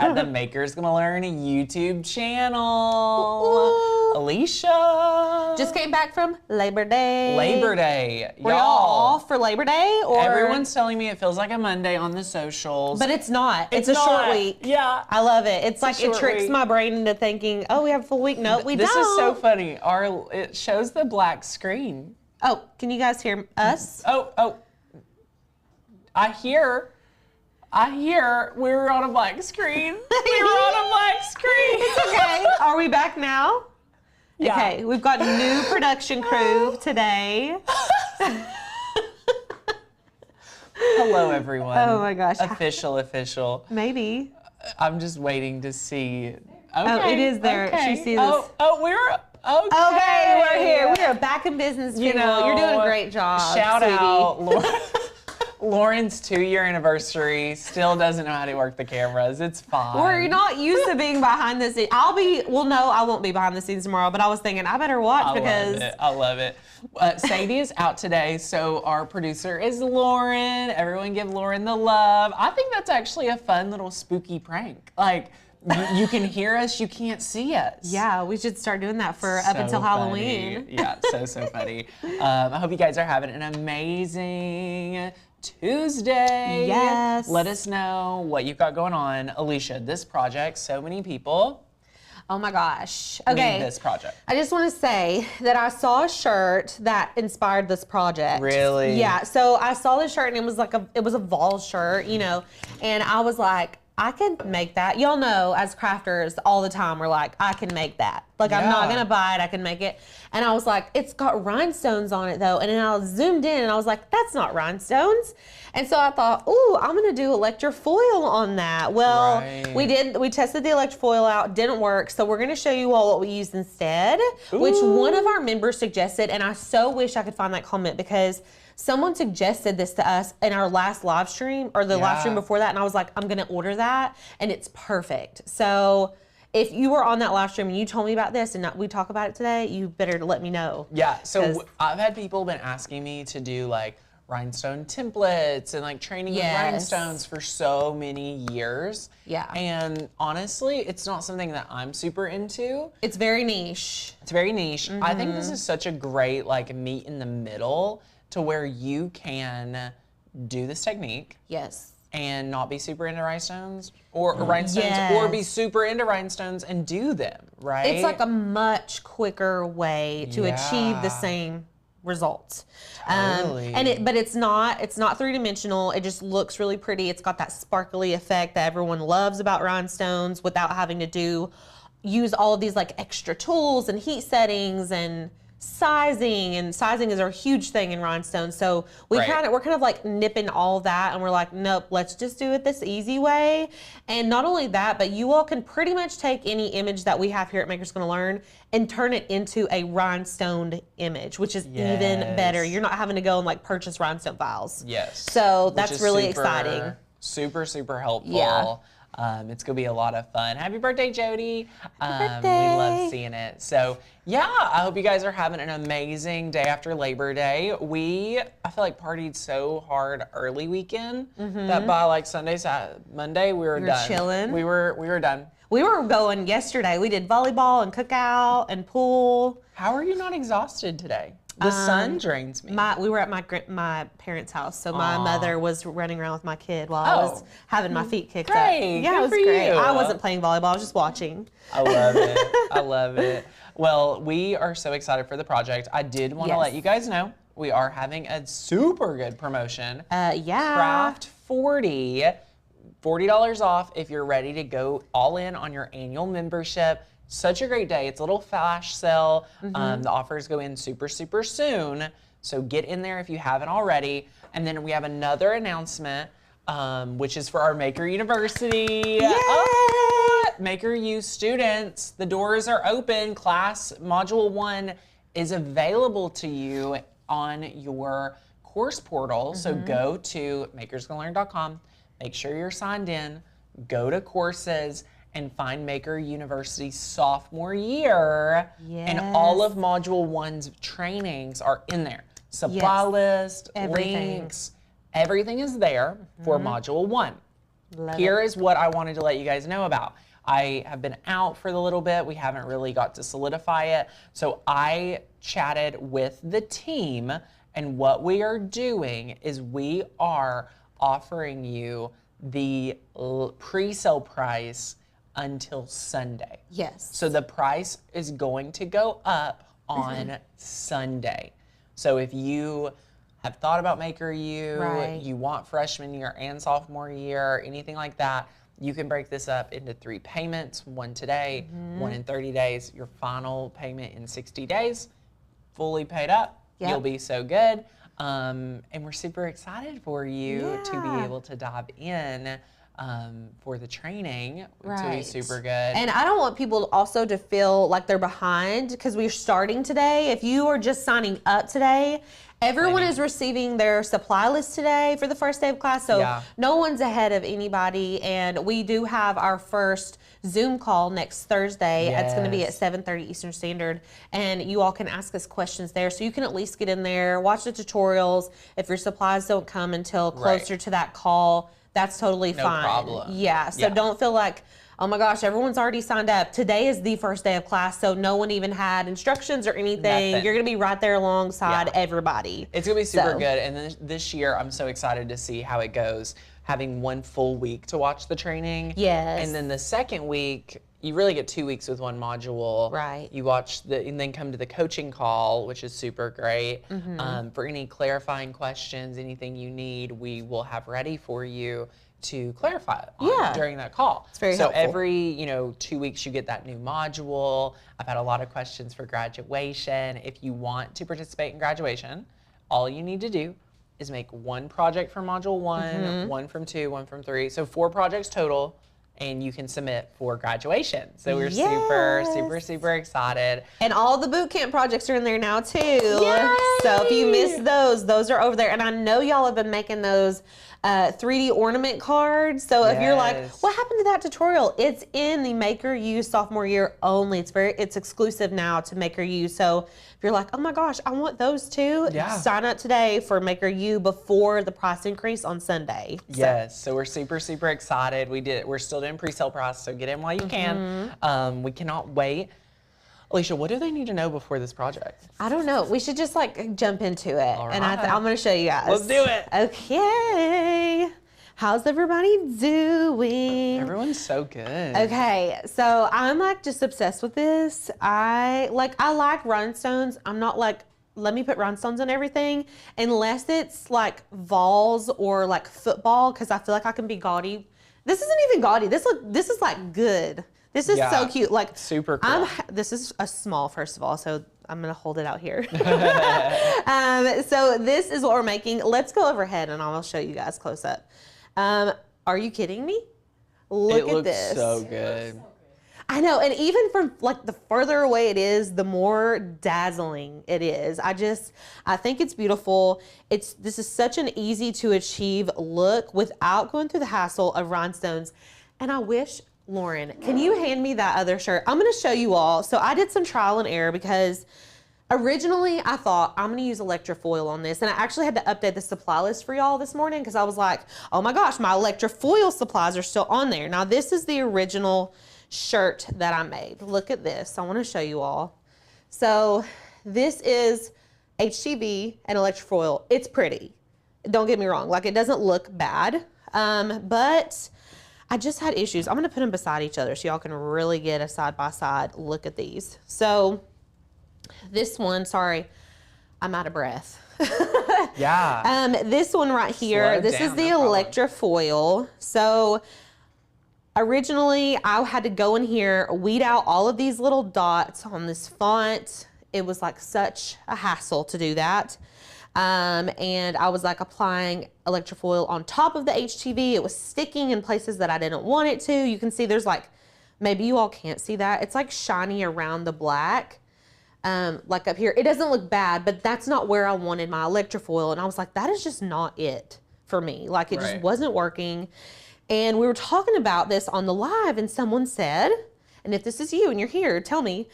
at the Makers Gonna Learn YouTube channel. Alicia. Just came back from Labor Day. Labor Day. Were y'all off for Labor Day? Or Everyone's telling me it feels like a Monday on the socials. But it's not. It's a short week. Yeah. I love it. It's like it tricks week. my brain into thinking, oh, we have a full week. No, we don't. This is so funny. It shows the black screen. Oh, can you guys hear us? Oh. I hear we were on a black screen. We were on a black screen. It's okay. Are we back now? Yeah. Okay, we've got a new production crew today. Hello, everyone. Oh my gosh. Official. Maybe. I'm just waiting to see. Okay. Oh, it is there. Okay. She sees us. We're okay. Okay, we're here. We are back in business, people. You're doing a great job. Shout sweetie. out, Lauren's 2-year anniversary. Still doesn't know how to work the cameras. It's fine. We're not used to being behind the scenes. I won't be behind the scenes tomorrow, but I was thinking I better watch because. I love it. Sadie is out today, so our producer is Lauren. Everyone give Lauren the love. I think that's actually a fun little spooky prank. Like, you can hear us, you can't see us. Yeah, we should start doing that up until Halloween. Yeah, so funny. I hope you guys are having an amazing Tuesday. Yes. Let us know what you've got going on. Alicia, this project, so many people Oh my gosh. Okay. need this project. I just want to say that I saw a shirt that inspired this project. Really? Yeah. So I saw this shirt and it was a Vol shirt, and I was like, I can make that. Y'all know, as crafters, all the time we're like, I can make that. Like, I'm not gonna buy it, I can make it. And I was like, it's got rhinestones on it though. And then I zoomed in and I was like, that's not rhinestones. And so I thought, ooh, I'm gonna do electrofoil on that. Well, we tested the electrofoil out, didn't work. So we're gonna show you all what we used instead, which one of our members suggested. And I so wish I could find that comment because someone suggested this to us in our last live stream or the live stream before that. And I was like, I'm going to order that. And it's perfect. So if you were on that live stream and you told me about this and we talk about it today, you better let me know. Yeah. So I've had people been asking me to do like rhinestone templates and like training with rhinestones for so many years. Yeah. And honestly, it's not something that I'm super into. It's very niche. It's very niche. I think this is such a great like meet in the middle to where you can do this technique. Yes. And not be super into rhinestones or be super into rhinestones and do them, right? It's like a much quicker way to achieve the same results. Totally. But it's not three-dimensional. It just looks really pretty. It's got that sparkly effect that everyone loves about rhinestones without having to use all of these like extra tools and heat settings and sizing is a huge thing in rhinestones. So we're kind of like nipping all that and we're like, nope, let's just do it this easy way. And not only that, but you all can pretty much take any image that we have here at Makers Gonna Learn and turn it into a rhinestoned image, which is even better. You're not having to go and like purchase rhinestone files. Yes. So that's really exciting. Super, super helpful. Yeah. It's going to be a lot of fun. Happy birthday, Jody. Happy birthday. We love seeing it. So, yeah, I hope you guys are having an amazing day after Labor Day. I feel like partied so hard early weekend that by like Monday, we were done. Chilling. We were done. We were going yesterday. We did volleyball and cookout and pool. How are you not exhausted today? The sun drains me. We were at my parents' house, so my mother was running around with my kid while I was having my feet kicked up. Great. Yeah, Good it was for great. you. I wasn't playing volleyball. I was just watching. I love it. I love it. Well, we are so excited for the project. I did want to let you guys know we are having a super good promotion. Craft 40, $40 off if you're ready to go all in on your annual membership. Such a great day. It's a little flash sale. The offers go in super, super soon. So get in there if you haven't already. And then we have another announcement, which is for our Maker University. Maker U students, the doors are open. Class Module 1 is available to you on your course portal. So go to makersgonnalearn.com. Make sure you're signed in. Go to courses and find Maker University sophomore year. And all of Module 1's trainings are in there. Supply list, links, everything is there for Module 1. Here is what I wanted to let you guys know about. I have been out for a little bit. We haven't really got to solidify it. So I chatted with the team, and what we are doing is we are offering you the pre-sale price until Sunday. Yes. So the price is going to go up on Sunday. So if you have thought about Maker U, you want freshman year and sophomore year, anything like that, you can break this up into 3 payments, one today, one in 30 days, your final payment in 60 days, fully paid up. Yep. You'll be so good. And we're super excited for you to be able to dive in for the training. To be super good. And I don't want people also to feel like they're behind because we're starting today. If you are just signing up today, everyone is receiving their supply list today for the first day of class, so no one's ahead of anybody. And we do have our first Zoom call next Thursday. It's going to be at 7:30 Eastern Standard, and you all can ask us questions there. So you can at least get in there, watch the tutorials. If your supplies don't come until closer to that call, that's totally fine. No problem. Yeah, so don't feel like, oh my gosh, everyone's already signed up. Today is the first day of class, so no one even had instructions or anything. You're going to be right there alongside everybody. It's going to be super good. And then this year, I'm so excited to see how it goes, having 1 full week to watch the training. Yes. And then the second week, you really get 2 weeks with one module. Right. You watch and then come to the coaching call, which is super great. For any clarifying questions, anything you need, we will have ready for you to clarify during that call. It's very helpful. Every 2 weeks you get that new module. I've had a lot of questions for graduation. If you want to participate in graduation, all you need to do is make 1 project for module 1, 1 from 2, 1 from 3. So 4 projects total, and you can submit for graduation. So we're super excited. And all the boot camp projects are in there now too. Yay! So if you missed those are over there. And I know y'all have been making those 3D ornament cards. So if you're like, what happened to that tutorial? It's in the Maker U sophomore year only. It's exclusive now to Maker U. So if you're like, oh my gosh, I want those too, sign up today for Maker U before the price increase on Sunday. So we're super excited. We're still doing pre-sale price, so get in while you can. We cannot wait. Alicia, what do they need to know before this project? I don't know. We should just jump into it. All right. And I'm going to show you guys. Let's do it. Okay. How's everybody doing? Everyone's so good. Okay, so I'm just obsessed with this. I like rhinestones. I'm not let me put rhinestones on everything unless it's Vols or football, because I feel like I can be gaudy. This isn't even gaudy. This is good. This is so cute. Super cool. This is a small, first of all, so I'm gonna hold it out here. So this is what we're making. Let's go overhead and I'll show you guys close up. Are you kidding me? Look at this. It looks so good. I know, and even from the further away it is, the more dazzling it is. I think it's beautiful. This is such an easy to achieve look without going through the hassle of rhinestones. And I wish, Lauren, can you hand me that other shirt? I'm going to show you all. So I did some trial and error because originally I thought I'm going to use electrofoil on this. And I actually had to update the supply list for y'all this morning because I was like, oh my gosh, my electrofoil supplies are still on there. Now this is the original shirt that I made. Look at this. I want to show you all. So this is HTV and electrofoil. It's pretty. Don't get me wrong. It doesn't look bad. But I just had issues. I'm going to put them beside each other so y'all can really get a side-by-side look at these. So this one, sorry, I'm out of breath. This one right here, this is the electrofoil. So originally I had to go in here, weed out all of these little dots on this font. It was such a hassle to do that. And I was applying electrofoil on top of the HTV. It was sticking in places that I didn't want it to. You can see there's maybe you all can't see that. It's shiny around the black, up here. It doesn't look bad, but that's not where I wanted my electrofoil. And I was like, that is just not it for me. It just wasn't working. And we were talking about this on the live and someone said, and if this is you and you're here, tell me,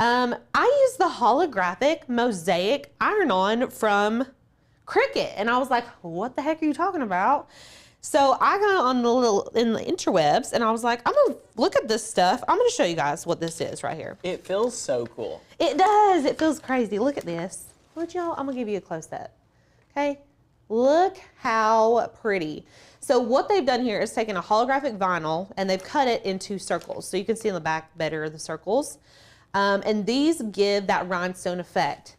I use the holographic mosaic iron-on from Cricut. And I was like, what the heck are you talking about? So I got on in the interwebs and I was like, I'm gonna look at this stuff. I'm gonna show you guys what this is right here. It feels so cool. It does. It feels crazy. Look at this. Look, y'all. I'm gonna give you a close up. Okay. Look how pretty. So what they've done here is taken a holographic vinyl and they've cut it into circles. So you can see in the back better the circles. And these give that rhinestone effect.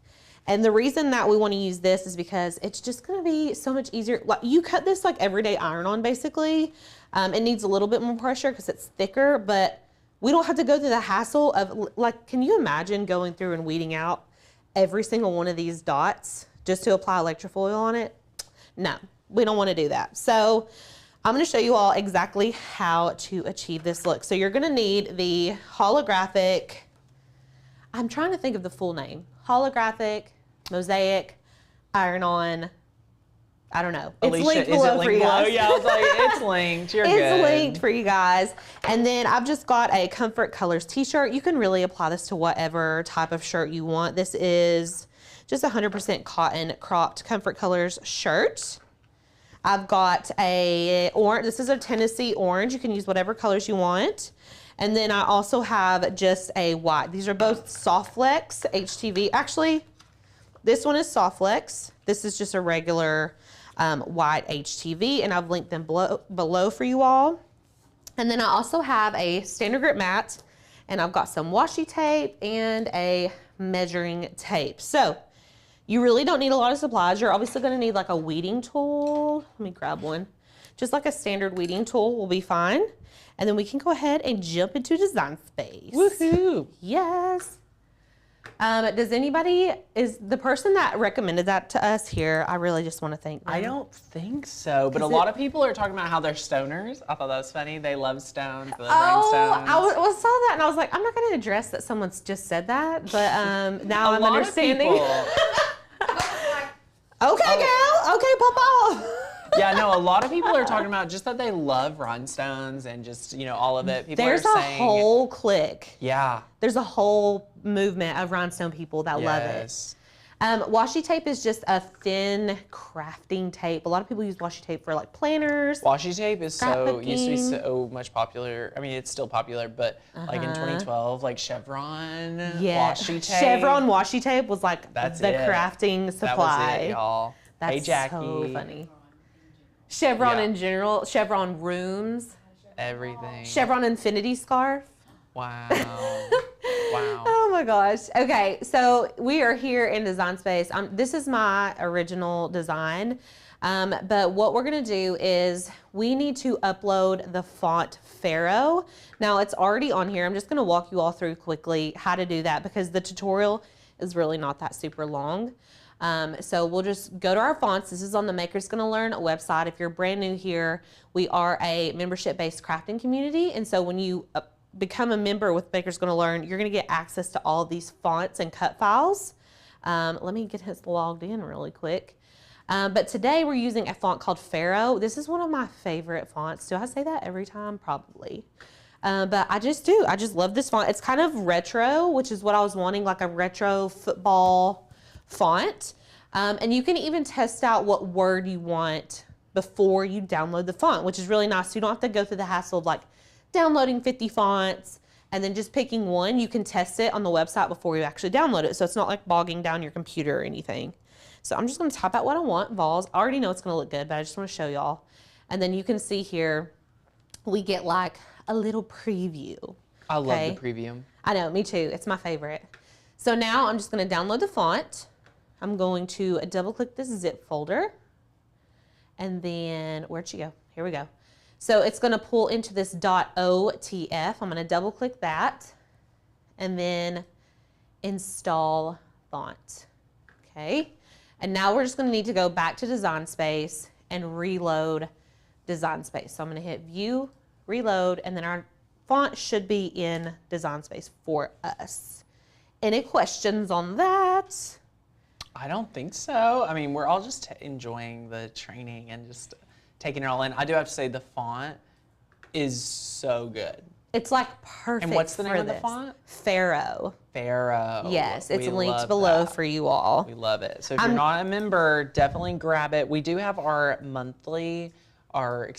And the reason that we want to use this is because it's just going to be so much easier. Like you cut this like everyday iron on basically. It needs a little bit more pressure because it's thicker, but we don't have to go through the hassle of like, can you imagine going through and weeding out every single one of these dots just to apply electrofoil on it? No, we don't want to do that. So I'm going to show you all exactly how to achieve this look. So you're going to need the holographic, I'm trying to think of the full name, holographic mosaic iron-on, I don't know. It's linked below for you guys. Yeah, I was like, it's linked. You're good. It's linked for you guys. And then I've just got a Comfort Colors t-shirt. You can really apply this to whatever type of shirt you want. This is just 100% cotton cropped Comfort Colors shirt. I've got a orange. This is a Tennessee orange. You can use whatever colors you want. And then I also have just a white. These are both Soft Flex HTV. Actually, this one is Soft Flex. This is just a regular white HTV, and I've linked them below for you all. And then I also have a standard grip mat, and I've got some washi tape and a measuring tape. So you really don't need a lot of supplies. You're obviously going to need like a weeding tool. Let me grab one. Just like a standard weeding tool will be fine. And then we can go ahead and jump into Design Space. Woohoo! Yes. Does anybody, is the person that recommended that to us here, I really just want to thank them. I don't think so, but a lot of people are talking about how they're stoners. I thought that was funny. They love stones, they love rhinestones. I saw that and I was like, I'm not going to address that someone's just said that, but now I'm understanding. Okay, girl. Okay, pop off. Yeah, no, a lot of people are talking about just that they love rhinestones and just, you know, all of it. People There's are saying, a whole clique. Yeah. There's a whole movement of rhinestone people that love it. Washi tape is just a thin crafting tape. A lot of people use washi tape for like planners. Washi tape is used to be so much popular. I mean, it's still popular, but like in 2012, like Chevron washi tape. Chevron washi tape was like the crafting supply. That was it, y'all. That's hey, Jackie. so funny. Chevron in general, Chevron rooms. Everything. Chevron infinity scarf. Wow. Wow. Oh my gosh. Okay, so we are here in Design Space. This is my original design, but what we're gonna do is we need to upload the font Faux. Now it's already on here. I'm just gonna walk you all through quickly how to do that because the tutorial is really not that super long. So we'll just go to our fonts. This is on the Makers Gonna Learn website. If you're brand new here, we are a membership-based crafting community. And so when you become a member with Makers Gonna Learn, you're gonna get access to all of these fonts and cut files. Let me get this logged in really quick. But today we're using a font called Faux. This is one of my favorite fonts. Do I say that every time? Probably. But I just do. I just love this font. It's kind of retro, which is what I was wanting, like a retro football font. And you can even test out what word you want before you download the font, which is really nice. So you don't have to go through the hassle of like downloading 50 fonts and then just picking one. You can test it on the website before you actually download it. So it's not like bogging down your computer or anything. So I'm just gonna type out what I want, vols. I already know it's gonna look good, but I just wanna show y'all. And then you can see here, we get like a little preview. I love the preview. I know, me too, it's my favorite. So now I'm just gonna download the font. I'm going to double click this zip folder. And then, where'd she go? Here we go. So it's gonna pull into this .otf. I'm gonna double click that and then install font. Okay. And now we're just gonna need to go back to Design Space and reload Design Space. So I'm gonna hit View, Reload, and then our font should be in Design Space for us. Any questions on that? I don't think so. I mean, we're all just enjoying the training and just taking it all in. I do have to say the font is so good. It's like perfect. And what's the name of the this. font? Faux. Faux. Yes, it's linked below for you all. We love it. So if you're not a member, definitely grab it. We do have our monthly our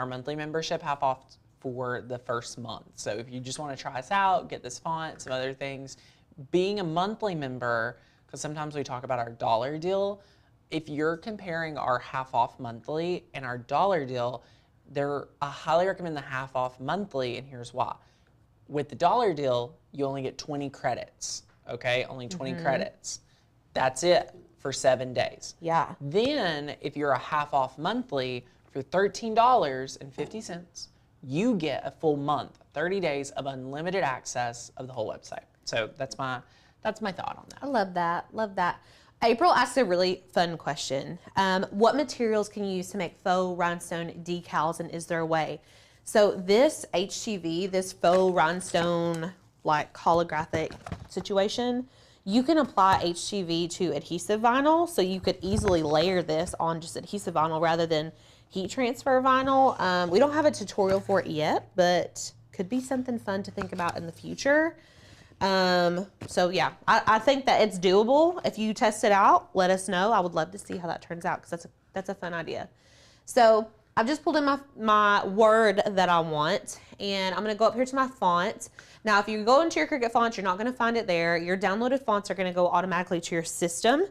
monthly membership half off for the first month. So if you just want to try us out, get this font, some other things, being a monthly member, because sometimes we talk about our dollar deal, if you're comparing our half off monthly and our dollar deal, I highly recommend the half off monthly, and here's why. With the dollar deal, you only get 20 credits, okay? Only 20 credits. That's it for 7 days. Yeah. Then if you're a half off monthly, for $13.50, you get a full month, 30 days of unlimited access of the whole website. So that's my thought on that. I love that. Love that. April asked a really fun question. What materials can you use to make faux rhinestone decals, and is there a way? So this HTV, this faux rhinestone like holographic situation, you can apply HTV to adhesive vinyl, so you could easily layer this on just adhesive vinyl rather than heat transfer vinyl. We don't have a tutorial for it yet, but could be something fun to think about in the future. So yeah, I think that it's doable. If you test it out, let us know. I would love to see how that turns out, because that's a fun idea. So I've just pulled in my word that I want, and I'm gonna go up here to my font. Now, if you go into your Cricut fonts, you're not gonna find it there. Your downloaded fonts are gonna go automatically to your system,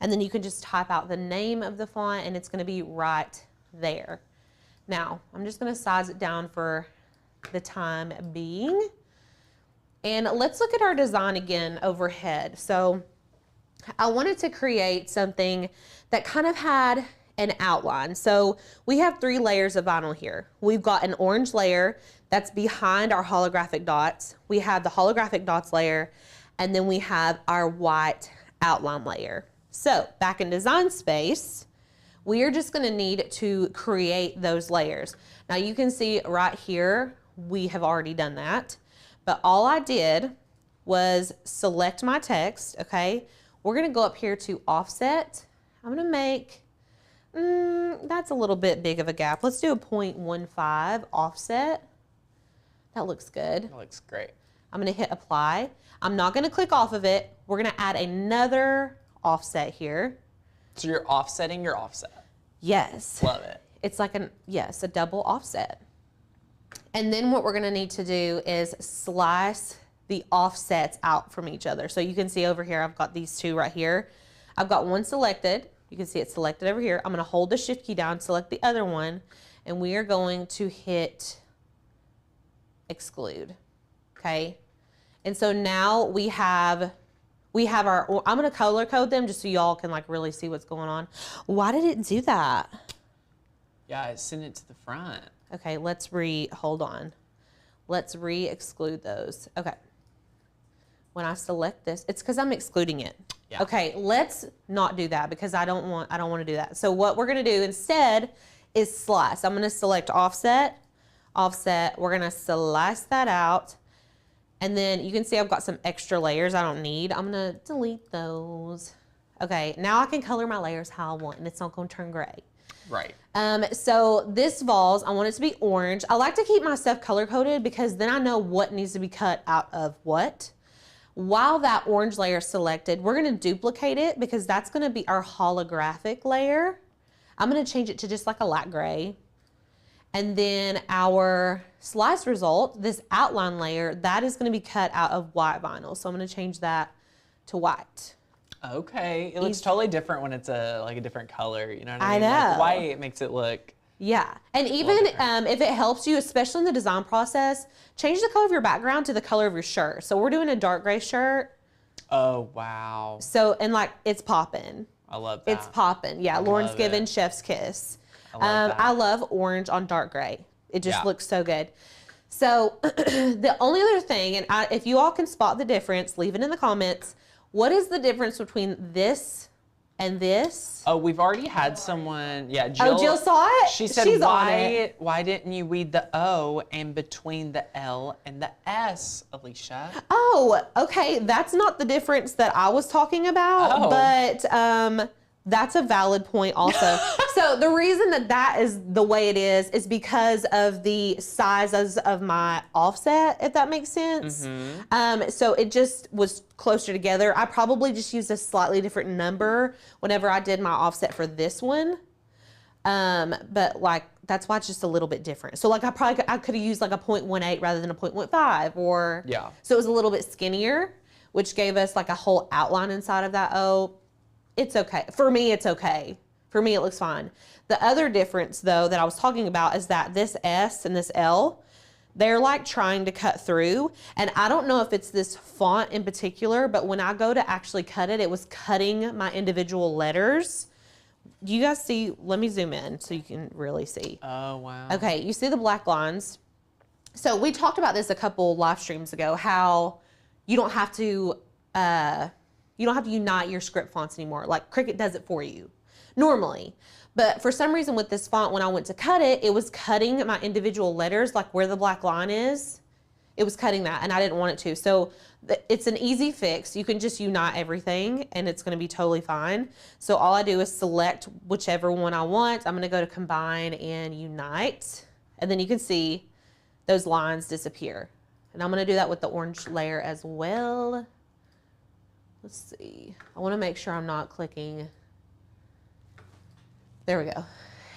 and then you can just type out the name of the font, and it's gonna be right there. Now, I'm just gonna size it down for the time being. And let's look at our design again overhead. So I wanted to create something that kind of had an outline. So we have 3 layers of vinyl here. We've got an orange layer that's behind our holographic dots. We have the holographic dots layer, and then we have our white outline layer. So back in design space, we are just gonna need to create those layers. Now you can see right here, we have already done that. But all I did was select my text, okay? We're gonna go up here to offset. I'm gonna make, that's a little bit big of a gap. Let's do a 0.15 offset. That looks good. That looks great. I'm gonna hit apply. I'm not gonna click off of it. We're gonna add another offset here. So you're offsetting your offset. Yes. Love it. It's like a double offset. And then what we're gonna need to do is slice the offsets out from each other. So you can see over here, I've got these 2 right here. I've got one selected. You can see it selected over here. I'm gonna hold the shift key down, select the other one, and we are going to hit exclude, okay? And so now we have our, I'm gonna color code them just so y'all can like really see what's going on. Why did it do that? Yeah, send it to the front. Okay, hold on. Let's re-exclude those. Okay. When I select this, it's because I'm excluding it. Yeah. Okay, let's not do that because I don't want to do that. So what we're gonna do instead is slice. I'm gonna select offset, we're gonna slice that out. And then you can see I've got some extra layers I don't need. I'm gonna delete those. Okay, now I can color my layers how I want and it's not gonna turn gray. Right. So this vase, I want it to be orange. I like to keep my stuff color coded because then I know what needs to be cut out of what. While that orange layer is selected, we're gonna duplicate it because that's gonna be our holographic layer. I'm gonna change it to just like a light gray. And then our slice result, this outline layer, that is gonna be cut out of white vinyl. So I'm gonna change that to white. Okay, it looks totally different when it's like a different color. You know what I I mean? know. Like white makes it look. Yeah, and even if it helps you, especially in the design process, change the color of your background to the color of your shirt. So we're doing a dark gray shirt. Oh, wow. So, and like, it's popping. I love that. It's popping. Yeah, Lauren's giving chef's kiss. I love orange on dark gray. It just looks so good. So the only other thing, and if you all can spot the difference, leave it in the comments. What is the difference between this and this? Oh, we've already had someone, Jill. Oh, Jill saw it? She said, She's on it. Why didn't you weed the O in between the L and the S, Alicia? Oh, okay. That's not the difference that I was talking about, but that's a valid point also. So the reason that is the way it is because of the sizes of my offset, if that makes sense. Mm-hmm. So it just was closer together. I probably just used a slightly different number whenever I did my offset for this one. But like that's why it's just a little bit different. So like I could have used like a 0.18 rather than a 0.15 or, so it was a little bit skinnier, which gave us like a whole outline inside of that O. It's okay. For me, it's okay. For me, it looks fine. The other difference though that I was talking about is that this S and this L, they're like trying to cut through. And I don't know if it's this font in particular, but when I go to actually cut it, it was cutting my individual letters. Do you guys see? Let me zoom in so you can really see. Oh, wow. Okay, you see the black lines. So we talked about this a couple live streams ago, how you don't have to unite your script fonts anymore. Like Cricut does it for you normally. But for some reason with this font, when I went to cut it, it was cutting my individual letters, like where the black line is. It was cutting that, and I didn't want it to. So it's an easy fix. You can just unite everything, and it's going to be totally fine. So all I do is select whichever one I want. I'm going to go to Combine and Unite, and then you can see those lines disappear. And I'm going to do that with the orange layer as well. Let's see. I want to make sure I'm not clicking. There we go.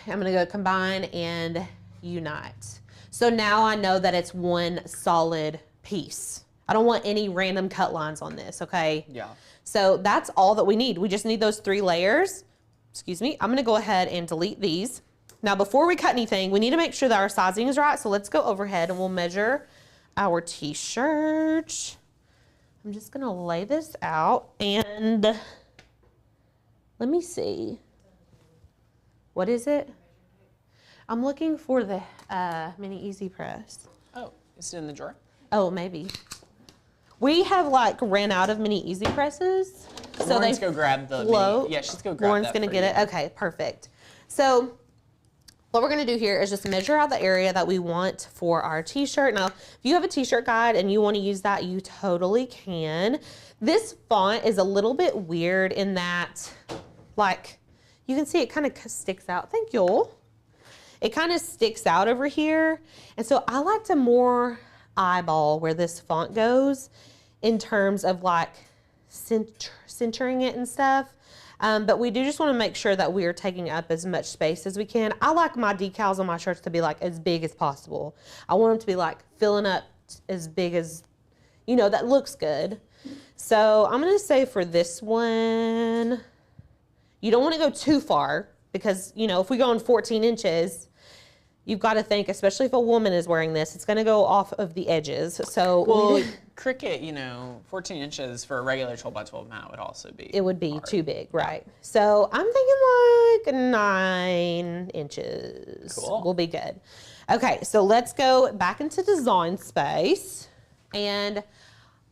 I'm going to go Combine and Unite. So now I know that it's one solid piece. I don't want any random cut lines on this, okay? Yeah. So that's all that we need. We just need those 3 layers. Excuse me. I'm gonna go ahead and delete these. Now before we cut anything, we need to make sure that our sizing is right. So let's go overhead and we'll measure our t-shirt. I'm just gonna lay this out and let me see. What is it? I'm looking for the mini Easy Press. Oh, is it in the drawer? Oh, maybe. We have like ran out of mini Easy Presses. So Lauren's go grab the float. mini. Yeah, she's go grab Lauren's that gonna for get you. it. Okay, perfect. So what we're gonna do here is just measure out the area that we want for our t-shirt. Now, if you have a t-shirt guide and you wanna use that, you totally can. This font is a little bit weird in that, like, you can see it kind of sticks out. Thank you. It kind of sticks out over here. And so I like to more eyeball where this font goes in terms of like centering it and stuff. But we do just want to make sure that we are taking up as much space as we can. I like my decals on my shirts to be like as big as possible. I want them to be like filling up as big as, you know, that looks good. So I'm going to say for this one, you don't want to go too far because, you know, if we go on 14 inches, you've got to think, especially if a woman is wearing this, it's going to go off of the edges. So, well, Cricut, you know, 14 inches for a regular 12 by 12 mat would also be. It would be hard. too big, right? So I'm thinking like 9 inches. Cool. Will be good. Okay, so let's go back into design space. And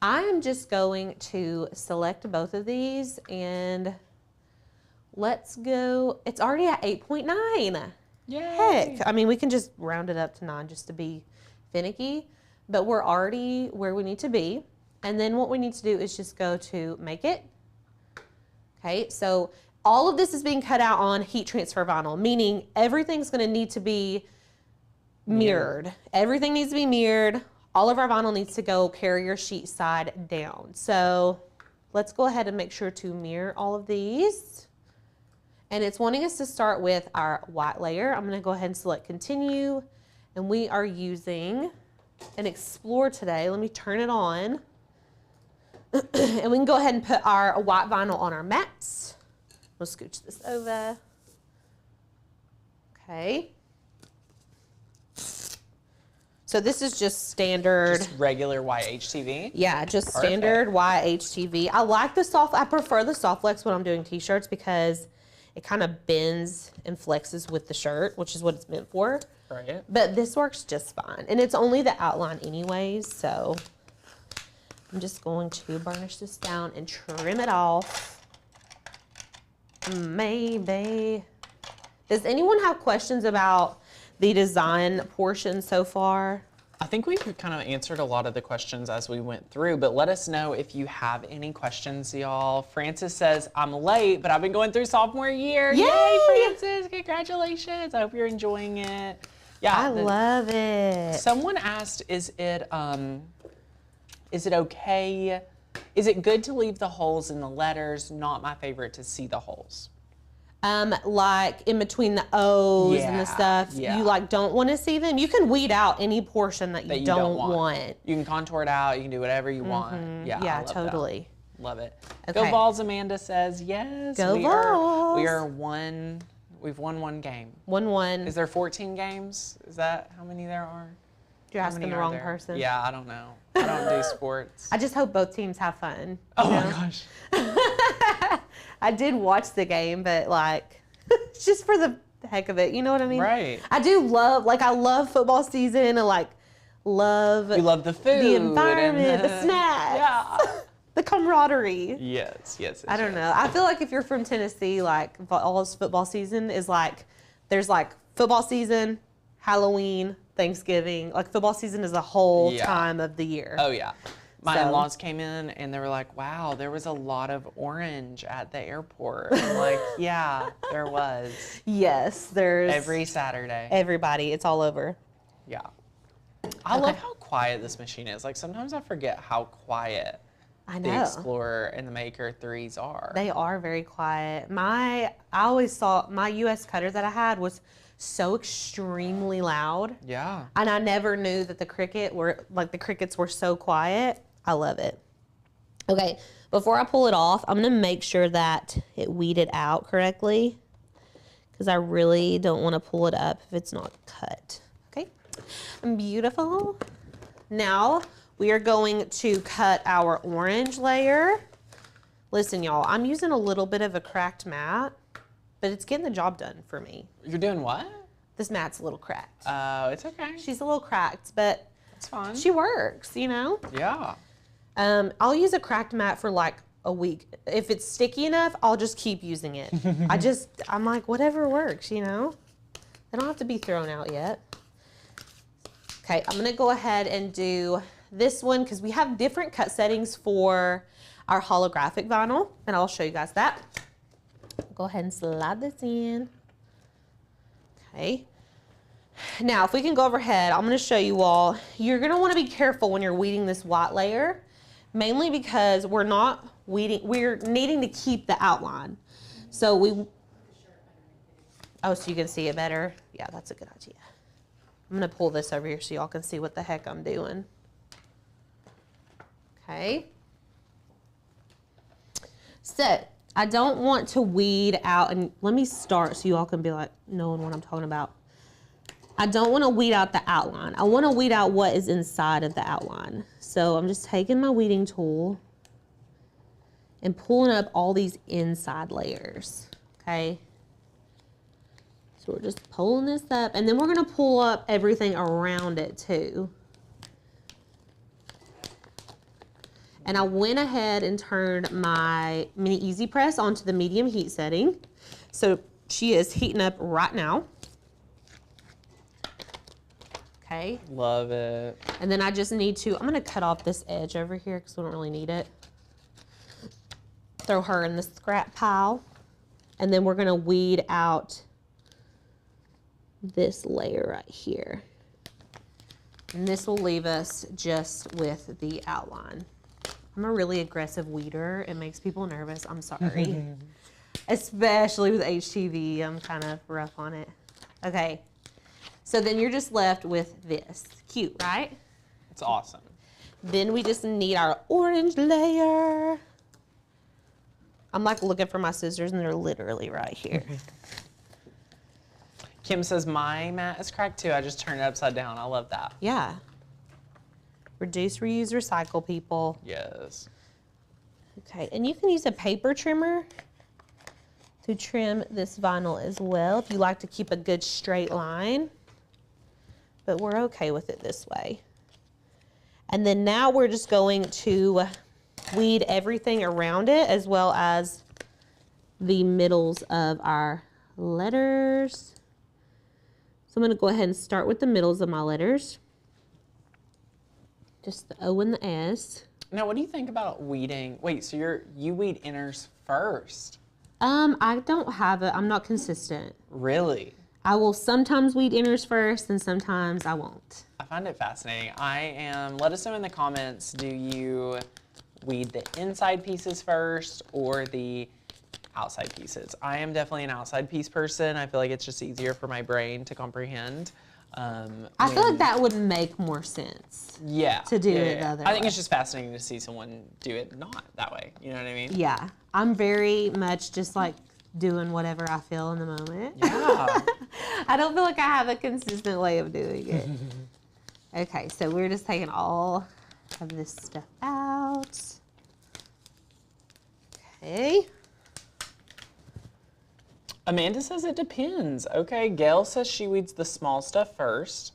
I'm just going to select both of these and let's go. It's already at 8.9. Yay. Heck, I mean, we can just round it up to 9 just to be finicky, but we're already where we need to be. And then what we need to do is just go to make it. Okay, so all of this is being cut out on heat transfer vinyl, meaning everything's gonna need to be mirrored. Everything needs to be mirrored. All of our vinyl needs to go carrier sheet side down. So let's go ahead and make sure to mirror all of these. And it's wanting us to start with our white layer. I'm gonna go ahead and select continue. And we are using an Explore today. Let me turn it on. And we can go ahead and put our white vinyl on our mats. We'll scooch this over. Okay. So this is just standard. Just regular YHTV? Yeah, just standard YHTV. I like the soft, I prefer the soft flex when I'm doing t-shirts because it kind of bends and flexes with the shirt, which is what it's meant for. Right. But this works just fine. And it's only the outline anyways, so I'm just going to burnish this down and trim it off. Maybe. Does anyone have questions about the design portion so far? I think we've kind of answered a lot of the questions as we went through, but let us know if you have any questions, y'all. Francis says, I'm late, but I've been going through sophomore year. Yay! Yay, Francis, congratulations. I hope you're enjoying it. Yeah, I love it. Someone asked, is it okay? Is it good to leave the holes in the letters? Not my favorite to see the holes. Like in between the O's and the stuff, you like don't want to see them. You can weed out any portion that you don't want. You can contour it out. You can do whatever you want. Yeah, totally. Love it. Okay. Go Vols, Amanda says. Yes. Go Vols. We've won one game. 1-1. Is there 14 games? Is that how many there are? You're asking the wrong person. Yeah, I don't know. I don't do sports. I just hope both teams have fun. Oh my gosh. I did watch the game, but like, just for the heck of it, you know what I mean? Right. I do love, like, I love football season and like, love. You love the food. The environment, the snacks. Yeah. The camaraderie. Yes. I don't know. I feel like if you're from Tennessee, like, all football season is like, there's like football season, Halloween, Thanksgiving. Like, football season is the whole time of the year. Oh, yeah. My in-laws came in and they were like, wow, there was a lot of orange at the airport. I'm like, yeah, there was. Yes, there's. Every Saturday. Everybody. It's all over. Yeah. I love how quiet this machine is. Like, sometimes I forget how quiet the Explorer and the Maker 3s are. They are very quiet. I always saw my US cutter that I had was so extremely loud. Yeah. And I never knew that the Cricuts were so quiet. I love it. Okay, before I pull it off, I'm gonna make sure that it weeded out correctly because I really don't want to pull it up if it's not cut. Okay, beautiful. Now we are going to cut our orange layer. Listen, y'all, I'm using a little bit of a cracked mat, but it's getting the job done for me. You're doing what? This mat's a little cracked. Oh, it's okay. She's a little cracked, but it's fine. She works, you know? Yeah. I'll use a cracked mat for like a week. If it's sticky enough, I'll just keep using it. I'm like, whatever works, you know? They don't have to be thrown out yet. Okay, I'm gonna go ahead and do this one because we have different cut settings for our holographic vinyl, and I'll show you guys that. Go ahead and slide this in. Okay. Now, if we can go overhead, I'm going to show you all. You're going to want to be careful when you're weeding this white layer, mainly because we're needing to keep the outline. So so you can see it better? Yeah, that's a good idea. I'm going to pull this over here so y'all can see what the heck I'm doing. Okay. So, I don't want to weed out, and let me start so you all can be like, knowing what I'm talking about. I don't want to weed out the outline. I want to weed out what is inside of the outline. So I'm just taking my weeding tool and pulling up all these inside layers, okay? So we're just pulling this up, and then we're going to pull up everything around it too. And I went ahead and turned my mini easy press onto the medium heat setting. So she is heating up right now. Okay. Love it. And then I just need to, I'm gonna cut off this edge over here because we don't really need it. Throw her in the scrap pile. And then we're gonna weed out this layer right here. And this will leave us just with the outline. I'm a really aggressive weeder. It makes people nervous. I'm sorry. Especially with HTV, I'm kind of rough on it. Okay, so then you're just left with this. Cute, right? It's awesome. Then we just need our orange layer. I'm like looking for my scissors and they're literally right here. Kim says, my mat is cracked too. I just turned it upside down. I love that. Yeah. Reduce, reuse, recycle, people. Yes. Okay, and you can use a paper trimmer to trim this vinyl as well if you like to keep a good straight line. But we're okay with it this way. And then now we're just going to weed everything around it as well as the middles of our letters. So I'm going to go ahead and start with the middles of my letters. Just the O and the S. Now, what do you think about weeding? Wait, so you weed inners first? I don't have it. I'm not consistent. Really? I will sometimes weed inners first and sometimes I won't. I find it fascinating. Let us know in the comments, do you weed the inside pieces first or the outside pieces. I am definitely an outside piece person. I feel like it's just easier for my brain to comprehend. I feel like that would make more sense. Yeah. To do it the other way. I think it's just fascinating to see someone do it not that way. You know what I mean? Yeah. I'm very much just like doing whatever I feel in the moment. Yeah. I don't feel like I have a consistent way of doing it. Okay, so we're just taking all of this stuff out. Okay. Amanda says it depends. Okay, Gail says she weeds the small stuff first.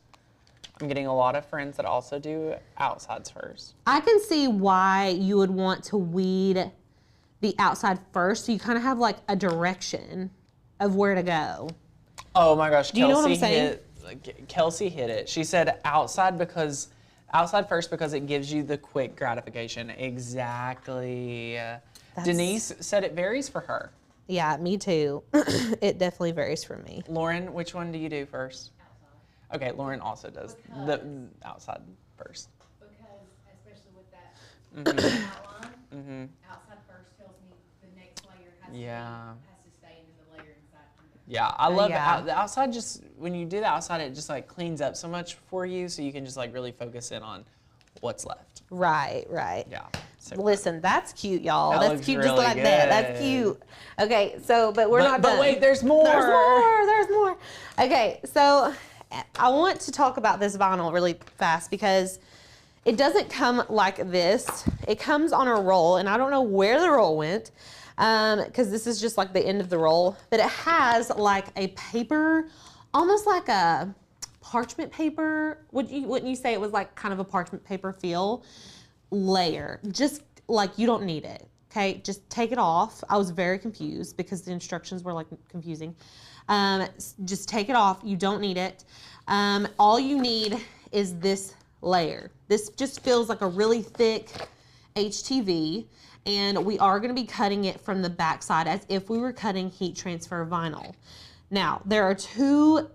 I'm getting a lot of friends that also do outsides first. I can see why you would want to weed the outside first, so you kind of have like a direction of where to go. Oh my gosh, do you know what I'm saying? Kelsey hit it. She said outside first because it gives you the quick gratification. Exactly. Denise said it varies for her. Yeah, me too. It definitely varies for me. Lauren, which one do you do first? Outside. Okay, Lauren also does the outside first. Because, especially with that outline, outside first tells me the next layer has to stay into the layer inside. Yeah, I love it. The outside just, when you do the outside, it just like cleans up so much for you, so you can just like really focus in on what's left. Right, right. Yeah. So listen, that's cute, y'all. That's cute, really just like good. that. That's cute. Okay, so, but we're not done. But wait, there's more. There's more. There's more. Okay, so I want to talk about this vinyl really fast because it doesn't come like this. It comes on a roll, and I don't know where the roll went because this is just like the end of the roll. But it has like a paper, almost like a parchment paper. Wouldn't you say it was like kind of a parchment paper feel? Layer, just like you don't need it. Okay, just take it off. I was very confused because the instructions were like confusing. Just take it off. You don't need it. All you need is this layer. This just feels like a really thick HTV, and we are going to be cutting it from the back side as if we were cutting heat transfer vinyl. Now, there are 2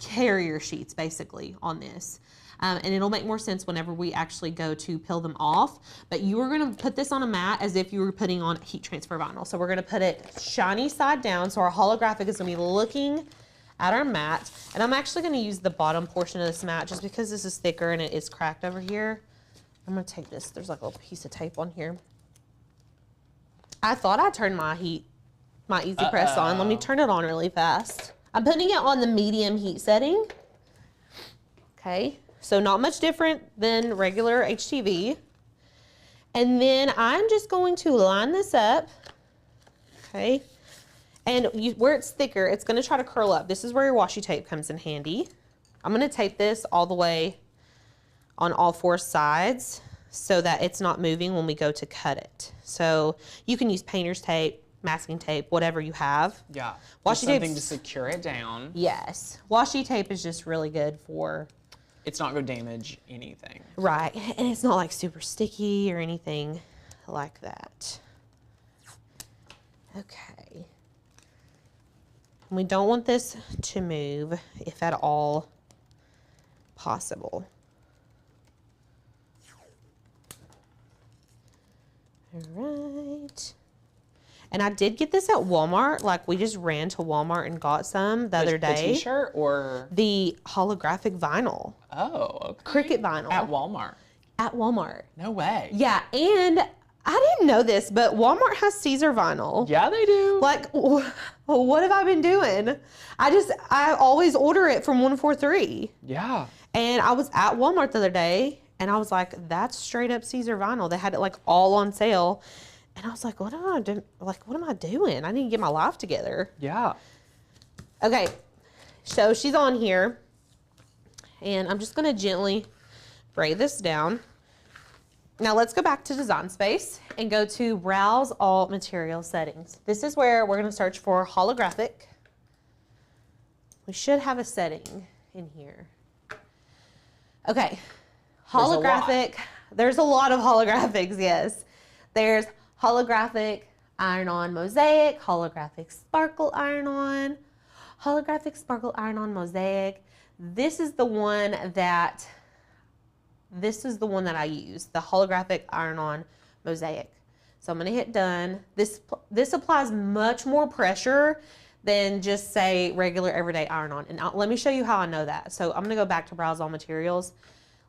carrier sheets basically on this. And it'll make more sense whenever we actually go to peel them off. But you are going to put this on a mat as if you were putting on heat transfer vinyl. So we're going to put it shiny side down. So our holographic is going to be looking at our mat. And I'm actually going to use the bottom portion of this mat just because this is thicker and it is cracked over here. I'm going to take this. There's like a little piece of tape on here. I thought I turned my easy press on. Let me turn it on really fast. I'm putting it on the medium heat setting. Okay. So not much different than regular HTV. And then I'm just going to line this up, okay? And where it's thicker, it's gonna try to curl up. This is where your washi tape comes in handy. I'm gonna tape this all the way on all 4 sides so that it's not moving when we go to cut it. So you can use painter's tape, masking tape, whatever you have. Yeah, washi tape. Something to secure it down. Yes, washi tape is just really good for... It's not going to damage anything. Right, and it's not like super sticky or anything like that. Okay. And we don't want this to move, if at all possible. All right. And I did get this at Walmart. Like, we just ran to Walmart and got some the other day. The t-shirt or? The holographic vinyl. Oh, okay. Cricut vinyl. At Walmart? At Walmart. No way. Yeah, and I didn't know this, but Walmart has Caesar vinyl. Yeah, they do. Like, what have I been doing? I always order it from 143. Yeah. And I was at Walmart the other day, and I was like, that's straight up Caesar vinyl. They had it like all on sale. And I was like, what am I doing? Like, what am I doing? I need to get my life together. Yeah. Okay, so she's on here. And I'm just going to gently braid this down. Now let's go back to Design Space and go to Browse All Material Settings. This is where we're going to search for holographic. We should have a setting in here. Okay, holographic. There's a lot of holographics, yes. There's holographic iron-on mosaic, holographic sparkle iron-on, holographic sparkle iron-on mosaic. This is the one that I use, the holographic iron-on mosaic. So I'm gonna hit done. This applies much more pressure than just say regular everyday iron-on. And let me show you how I know that. So I'm gonna go back to browse all materials.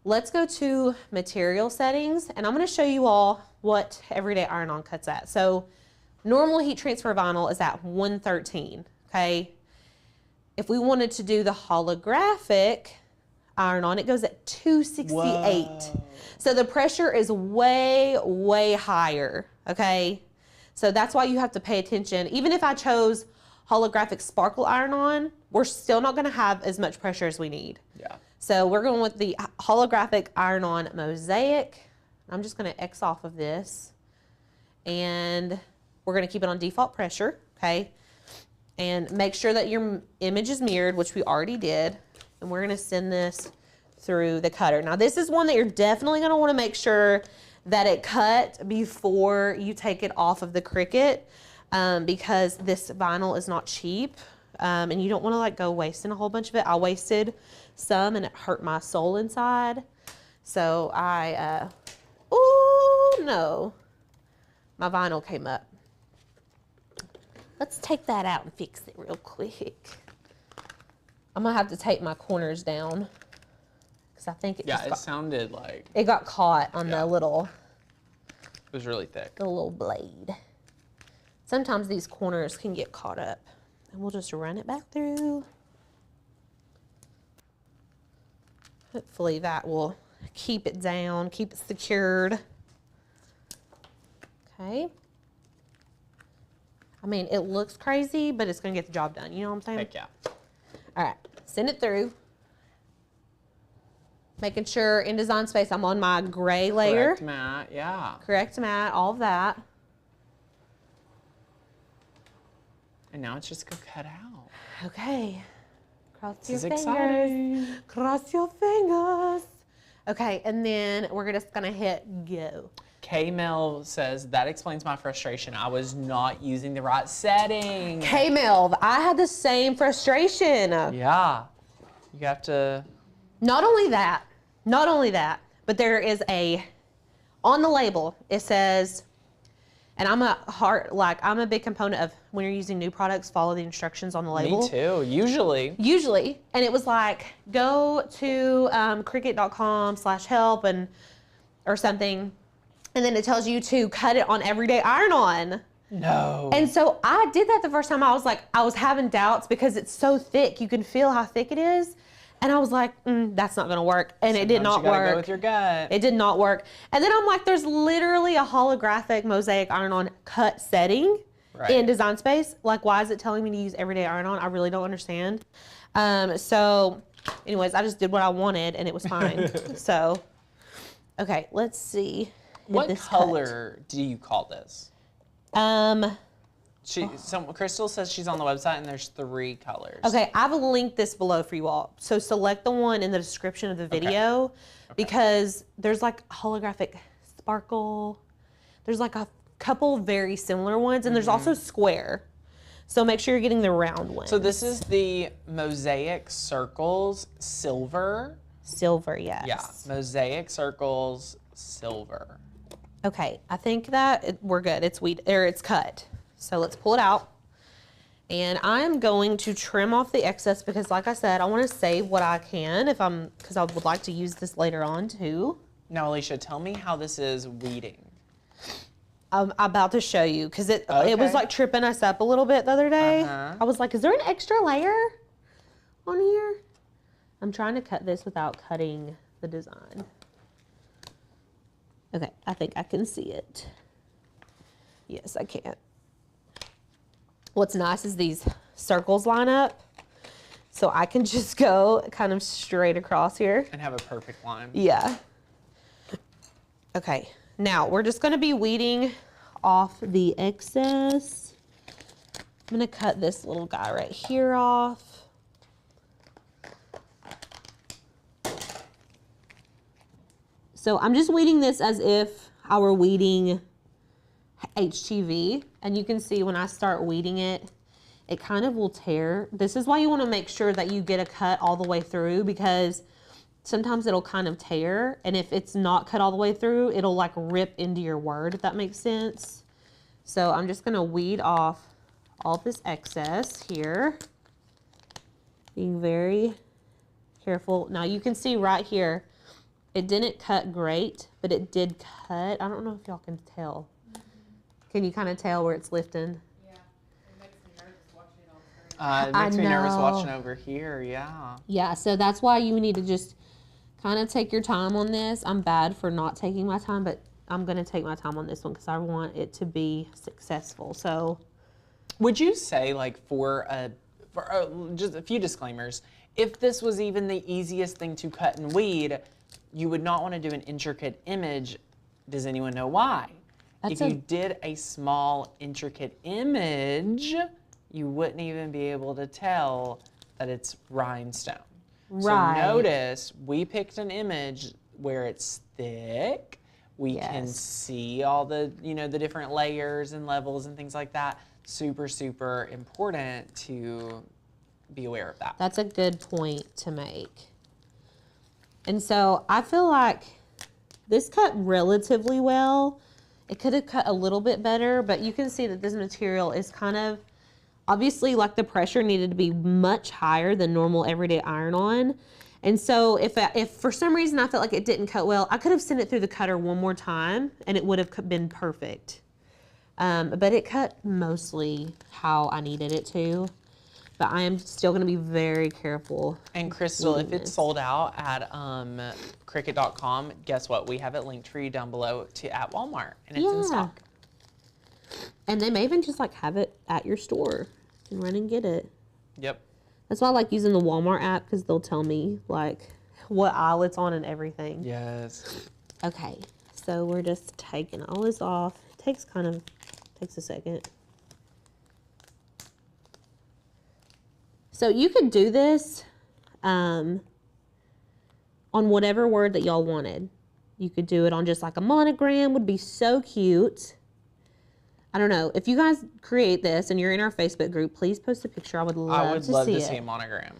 Let's go to material settings, and I'm gonna show you all what everyday iron-on cuts at. So normal heat transfer vinyl is at 113, okay? If we wanted to do the holographic iron-on, it goes at 268. Whoa. So the pressure is way, way higher, okay? So that's why you have to pay attention. Even if I chose holographic sparkle iron-on, we're still not gonna have as much pressure as we need. Yeah. So we're going with the holographic iron-on mosaic. I'm just gonna X off of this, and we're gonna keep it on default pressure, okay? And make sure that your image is mirrored, which we already did. And we're gonna send this through the cutter. Now this is one that you're definitely gonna wanna make sure that it cut before you take it off of the Cricut, because this vinyl is not cheap. And you don't wanna like go wasting a whole bunch of it. I wasted some and it hurt my soul inside. So oh no, my vinyl came up. Let's take that out and fix it real quick. I'm gonna have to tape my corners down because I think it sounded like it got caught on the little. It was really thick. The little blade. Sometimes these corners can get caught up, and we'll just run it back through. Hopefully that will keep it down, keep it secured. Okay. I mean, it looks crazy, but it's gonna get the job done. You know what I'm saying? Heck yeah. All right, send it through. Making sure in Design Space I'm on my gray layer. Correct matte, yeah. Correct matte, all of that. And now it's just gonna cut out. Okay. Cross your This is fingers. exciting. Cross your fingers. Okay, and then we're just gonna hit go. K-Mel says, that explains my frustration. I was not using the right setting. K-Melv, I had the same frustration. Yeah. You have to. Not only that, but there is on the label, it says, and I'm a big component of when you're using new products, follow the instructions on the label. Me too, usually. And it was like, go to Cricut.com/help or something. And then it tells you to cut it on everyday iron-on. No. And so I did that the first time. I was having doubts because it's so thick. You can feel how thick it is. And I was like, that's not gonna work. And it did not work. Go with your gut. It did not work. And then I'm like, there's literally a holographic mosaic iron-on cut setting in Design Space. Like, why is it telling me to use everyday iron-on? I really don't understand. So anyways, I just did what I wanted and it was fine. So, okay, let's see. What color do you call this? Crystal says she's on the website and there's 3 colors. Okay, I've linked this below for you all. So select the one in the description of the video because there's like holographic sparkle. There's like a couple very similar ones and there's also square. So make sure you're getting the round one. So this is the Mosaic Circles Silver. Silver, yes. Yeah, Mosaic Circles Silver. Okay, I think that we're good. It's cut. So let's pull it out. And I'm going to trim off the excess because like I said, I want to save what I can because I would like to use this later on too. Now, Alicia, tell me how this is weeding. I'm about to show you because it was like tripping us up a little bit the other day. I was like, is there an extra layer on here? I'm trying to cut this without cutting the design. Okay, I think I can see it. Yes, I can. What's nice is these circles line up, so I can just go kind of straight across here. And have a perfect line. Yeah. Okay, now we're just gonna be weeding off the excess. I'm gonna cut this little guy right here off. So I'm just weeding this as if I were weeding HTV. And you can see when I start weeding it, it kind of will tear. This is why you want to make sure that you get a cut all the way through because sometimes it'll kind of tear. And if it's not cut all the way through, it'll like rip into your word, if that makes sense. So I'm just gonna weed off all this excess here. Being very careful. Now you can see right here, it didn't cut great, but it did cut. I don't know if y'all can tell. Can you kind of tell where it's lifting? Yeah, it makes me nervous watching it on screen. It makes me nervous watching over here, yeah. Yeah, so that's why you need to just kind of take your time on this. I'm bad for not taking my time, but I'm going to take my time on this one because I want it to be successful. So, would you say, like, just a few disclaimers, if this was even the easiest thing to cut and weed, you would not want to do an intricate image. Does anyone know why? If you did a small, intricate image, you wouldn't even be able to tell that it's rhinestone. Right. So notice, we picked an image where it's thick. We can see all the, the different layers and levels and things like that. Super, super important to be aware of that. That's a good point to make. And so I feel like this cut relatively well. It could have cut a little bit better, but you can see that this material is kind of, obviously, like, the pressure needed to be much higher than normal everyday iron-on. And so if for some reason I felt like it didn't cut well, I could have sent it through the cutter one more time and it would have been perfect. But it cut mostly how I needed it to. But I am still going to be very careful. And Crystal, if it's sold out at Cricut.com, guess what? We have it linked for you down below at Walmart, and it's in stock. And they may even just like have it at your store. You can run and get it. Yep. That's why I like using the Walmart app because they'll tell me like what aisle it's on and everything. Yes. Okay, so we're just taking all this off. It takes a second. So you could do this on whatever word that y'all wanted. You could do it on just like a monogram, would be so cute. I don't know. If you guys create this and you're in our Facebook group, please post a picture. I would love to see a monogram.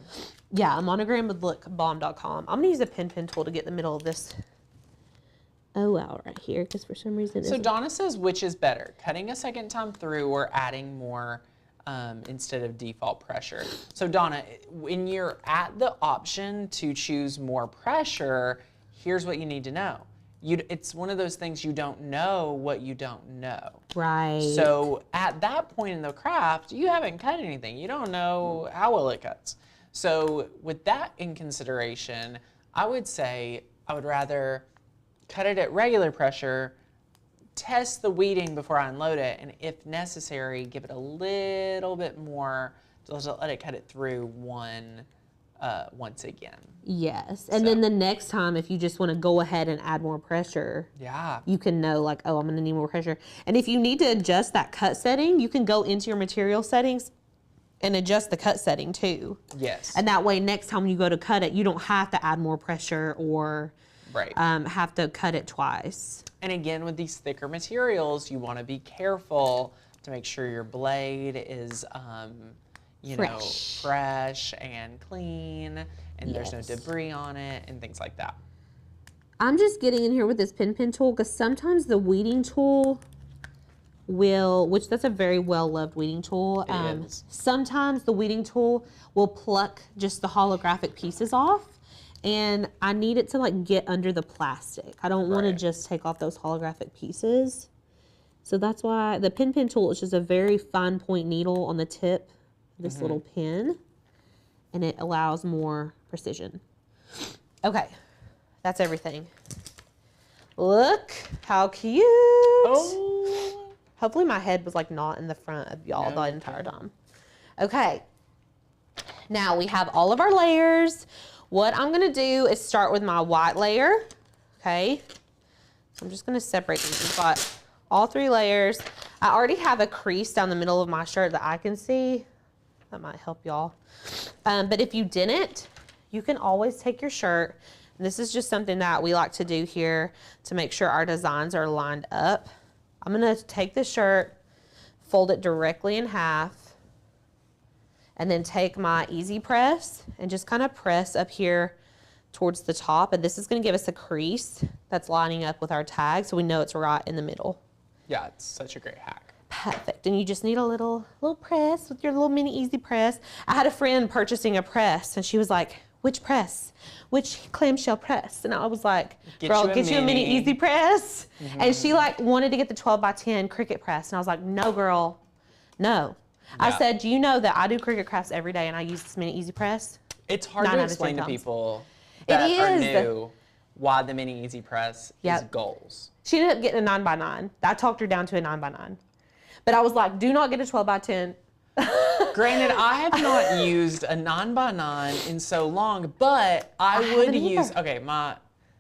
Yeah, a monogram would look bomb.com. I'm going to use a pen tool to get the middle of this out right here because for some reason So Donna says, which is better, cutting a second time through or adding more instead of default pressure? So Donna, when you're at the option to choose more pressure, here's what you need to know. It's one of those things you don't know what you don't know. Right. So at that point in the craft, you haven't cut anything. You don't know how well it cuts. So with that in consideration, I would say I would rather cut it at regular pressure, test the weeding before I unload it, and if necessary, give it a little bit more to let it cut it through once again. Yes. And then the next time, if you just want to go ahead and add more pressure, you can know like, oh, I'm going to need more pressure. And if you need to adjust that cut setting, you can go into your material settings and adjust the cut setting too. Yes. And that way, next time you go to cut it, you don't have to add more pressure or have to cut it twice. And again, with these thicker materials, you want to be careful to make sure your blade is fresh and clean, and there's no debris on it and things like that. I'm just getting in here with this pen tool because sometimes the weeding tool which that's a very well-loved weeding tool. It is. Sometimes the weeding tool will pluck just the holographic pieces off, and I need it to like get under the plastic. I don't want to just take off those holographic pieces. So that's why the pen tool is just a very fine point needle on the tip of this little pin, and it allows more precision. Okay, that's everything. Look how cute. Oh. Hopefully my head was like not in the front of y'all the entire time. Okay, now we have all of our layers. What I'm gonna do is start with my white layer, okay? So I'm just gonna separate them. We've got all 3 layers. I already have a crease down the middle of my shirt that I can see. That might help y'all. But if you didn't, you can always take your shirt. And this is just something that we like to do here to make sure our designs are lined up. I'm gonna take the shirt, fold it directly in half, and then take my easy press and just kind of press up here towards the top, and this is going to give us a crease that's lining up with our tag, so we know it's right in the middle. Yeah, it's such a great hack. Perfect. And you just need a little press with your little mini easy press. I had a friend purchasing a press, and she was like, which press? Which clamshell press? And I was like, girl, get you a mini easy press. And she like wanted to get the 12x10 Cricut press. And I was like, no, girl, no. Yeah. I said, do you know that I do Cricut crafts every day and I use this mini easy press? It's hard to explain to people that are new why the mini easy press is goals. She ended up getting a 9x9. I talked her down to a 9x9. But I was like, do not get a 12x10. Granted, I have not used a 9x9 in so long, but I would use,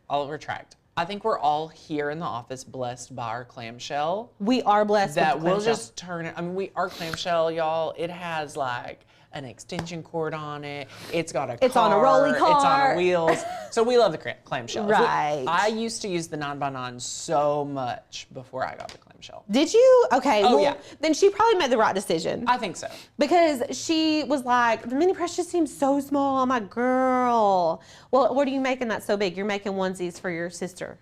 I'll retract. I think we're all here in the office blessed by our clamshell. We are blessed that with the we'll just turn it, our clamshell, y'all, it has like an extension cord on it. It's got a It's on a rolly cart. It's on wheels. So we love the clamshell. Right. I used to use the 9x9 so much before I got the clamshell. Did you? Okay. Oh, yeah. Then she probably made the right decision. I think so. Because she was like, the mini press just seems so small. I'm like, girl, well, what are you making that so big? You're making onesies for your sister.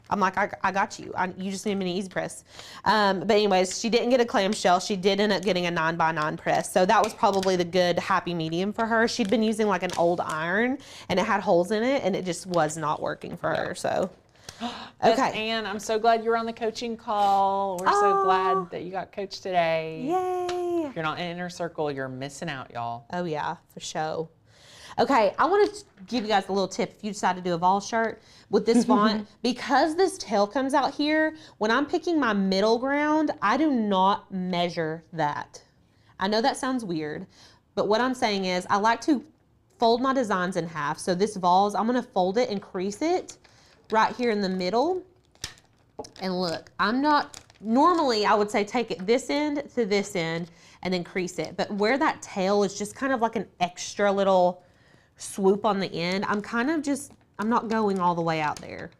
I'm like, I got you. You just need a mini easy press. But anyways, she didn't get a clamshell. She did end up getting a 9x9 press. So that was probably the good happy medium for her. She'd been using like an old iron and it had holes in it and it just was not working for her. So, okay. Anne, I'm so glad you were on the coaching call. We're so glad that you got coached today. Yay. If you're not in Inner Circle, you're missing out, y'all. Oh yeah, for sure. Okay, I want to give you guys a little tip if you decide to do a vol shirt with this font. Because this tail comes out here, when I'm picking my middle ground, I do not measure that. I know that sounds weird, but what I'm saying is I like to fold my designs in half. So this vols, I'm going to fold it and crease it right here in the middle. And look, normally I would say take it this end to this end and then crease it. But where that tail is just kind of like an extra little swoop on the end, I'm not going all the way out there.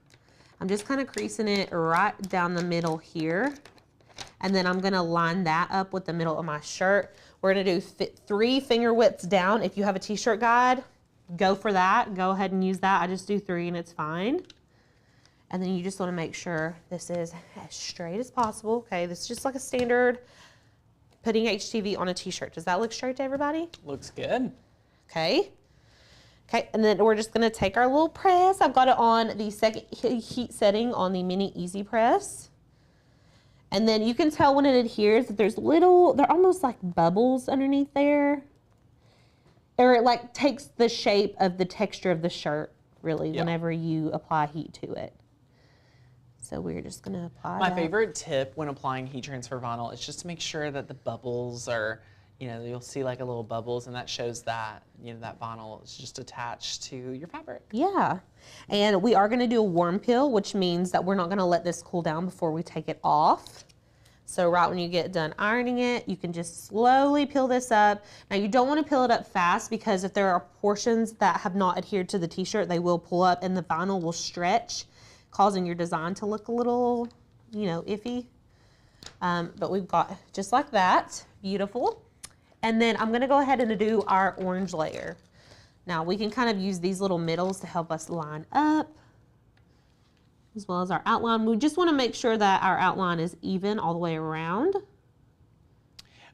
I'm just kind of creasing it right down the middle here. And then I'm gonna line that up with the middle of my shirt. We're gonna do 3 finger widths down. If you have a t-shirt guide, go for that. Go ahead and use that. I just do 3 and it's fine. And then you just wanna make sure this is as straight as possible. Okay, this is just like a standard putting HTV on a t-shirt. Does that look straight to everybody? Looks good. Okay. Okay, and then we're just gonna take our little press. I've got it on the second heat setting on the mini easy press. And then you can tell when it adheres that they're almost like bubbles underneath there. Or it like takes the shape of the texture of the shirt, really, whenever you apply heat to it. So we're just gonna apply My favorite tip when applying heat transfer vinyl is just to make sure that the bubbles are, you'll see like a little bubbles and that shows that, that vinyl is just attached to your fabric. Yeah. And we are gonna do a warm peel, which means that we're not gonna let this cool down before we take it off. So right when you get done ironing it, you can just slowly peel this up. Now you don't wanna peel it up fast because if there are portions that have not adhered to the t-shirt, they will pull up and the vinyl will stretch, causing your design to look a little, iffy. But we've got just like that, beautiful. And then I'm gonna go ahead and do our orange layer. Now we can kind of use these little middles to help us line up, as well as our outline. We just wanna make sure that our outline is even all the way around.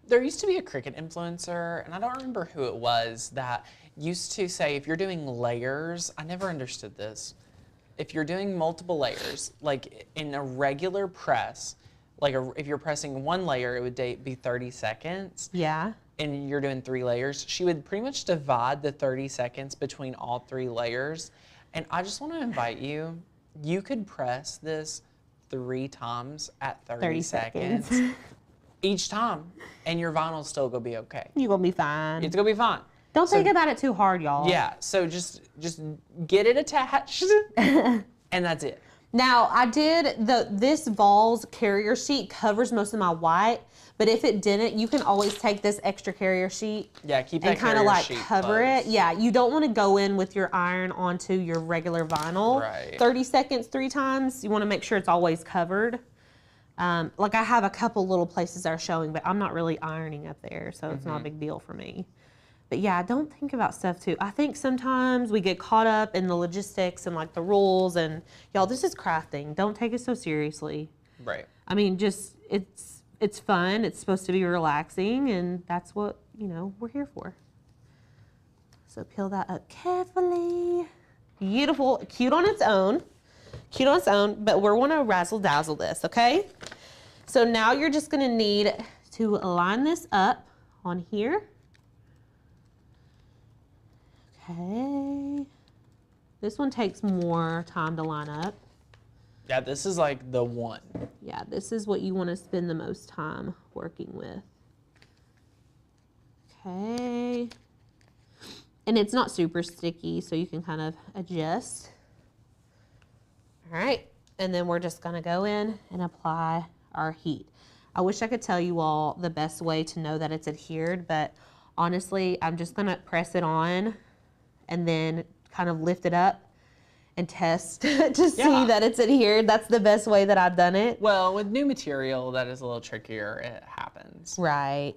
There used to be a Cricut influencer, and I don't remember who it was, that used to say if you're doing layers, I never understood this. If you're doing multiple layers, like in a regular press, if you're pressing 1 layer, it would be 30 seconds. Yeah. And you're doing 3 layers, she would pretty much divide the 30 seconds between all 3 layers. And I just want to invite you, you could press this 3 times at 30 seconds each time, and your vinyl's still gonna be okay. You're gonna be fine. It's gonna be fine. Don't think about it too hard, y'all. Yeah, so just get it attached, and that's it. Now, I did, this Vols carrier sheet covers most of my white, but if it didn't, you can always take this extra carrier sheet. Yeah, keep that and kind of like cover close. it. Yeah, you don't want to go in with your iron onto your regular vinyl. Right. 30 seconds 3 times. You want to make sure it's always covered. Like I have a couple little places that are showing, but I'm not really ironing up there, so it's not a big deal for me. But yeah, don't think about stuff too. I think sometimes we get caught up in the logistics and like the rules, and y'all, this is crafting. Don't take it so seriously. Right. I mean, just it's fun. It's supposed to be relaxing, and that's what, you know, we're here for. So peel that up carefully. Beautiful, cute on its own. Cute on its own, but we're gonna razzle dazzle this, okay? So now you're just gonna need to line this up on here. Okay. This one takes more time to line up. Yeah, this is like the one. Yeah, this is what you want to spend the most time working with. Okay. And it's not super sticky, so you can kind of adjust. All right, and then we're just gonna go in and apply our heat. I wish I could tell you all the best way to know that it's adhered, but honestly, I'm just gonna press it on and then kind of lift it up and test to see that it's adhered. That's the best way that I've done it. Well, with new material, that is a little trickier. It happens. Right.